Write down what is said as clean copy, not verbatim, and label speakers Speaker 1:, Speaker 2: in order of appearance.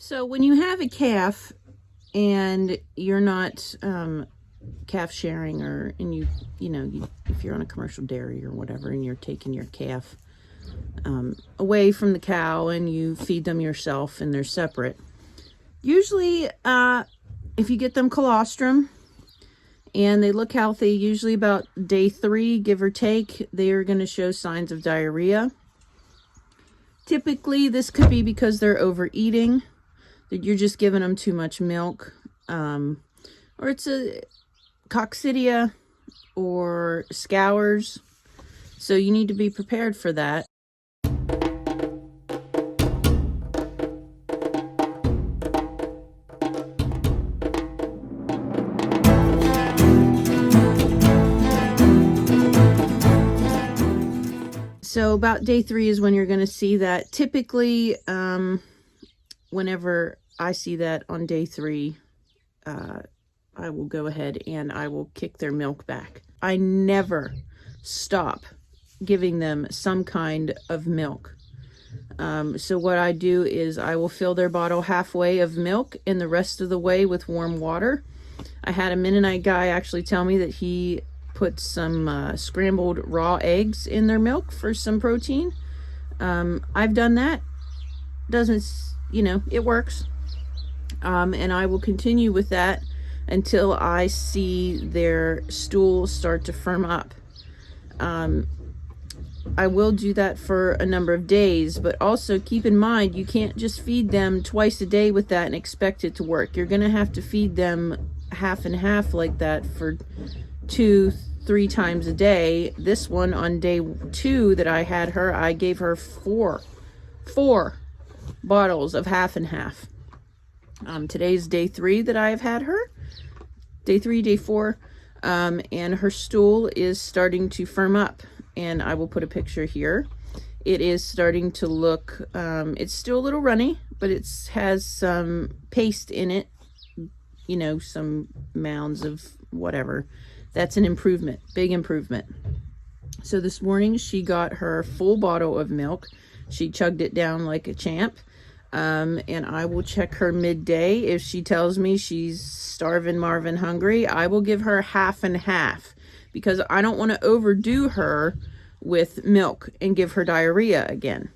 Speaker 1: So when you have a calf and you're not calf sharing, or if you're on a commercial dairy or whatever, and you're taking your calf away from the cow and you feed them yourself and they're separate, usually if you get them colostrum and they look healthy, usually about day 3, give or take, they are going to show signs of diarrhea. Typically this could be because they're overeating, that you're just giving them too much milk, or it's a coccidia or scours, so you need to be prepared for that. So about day 3 is when you're going to see that. Typically, whenever I see that on day 3, I will go ahead and I will kick their milk back. I never stop giving them some kind of milk. So what I do is I will fill their bottle halfway of milk and the rest of the way with warm water. I had a Mennonite guy actually tell me that he put some scrambled raw eggs in their milk for some protein. I've done that. Doesn't, it works. And I will continue with that until I see their stool start to firm up. I will do that for a number of days, but also keep in mind, you can't just feed them twice a day with that and expect it to work. You're going to have to feed them half and half like that for 2-3 times a day. This one on day 2 that I had her, I gave her four bottles of half and half. Today's day 3 that I have had her, day 3, day 4, and her stool is starting to firm up, and I will put a picture here. It is starting to look, it's still a little runny, but it has some paste in it, some mounds of whatever. That's an improvement, big improvement. So this morning she got her full bottle of milk. She chugged it down like a champ. And I will check her midday. If she tells me she's starving Marvin hungry, I will give her half and half, because I don't want to overdo her with milk and give her diarrhea again.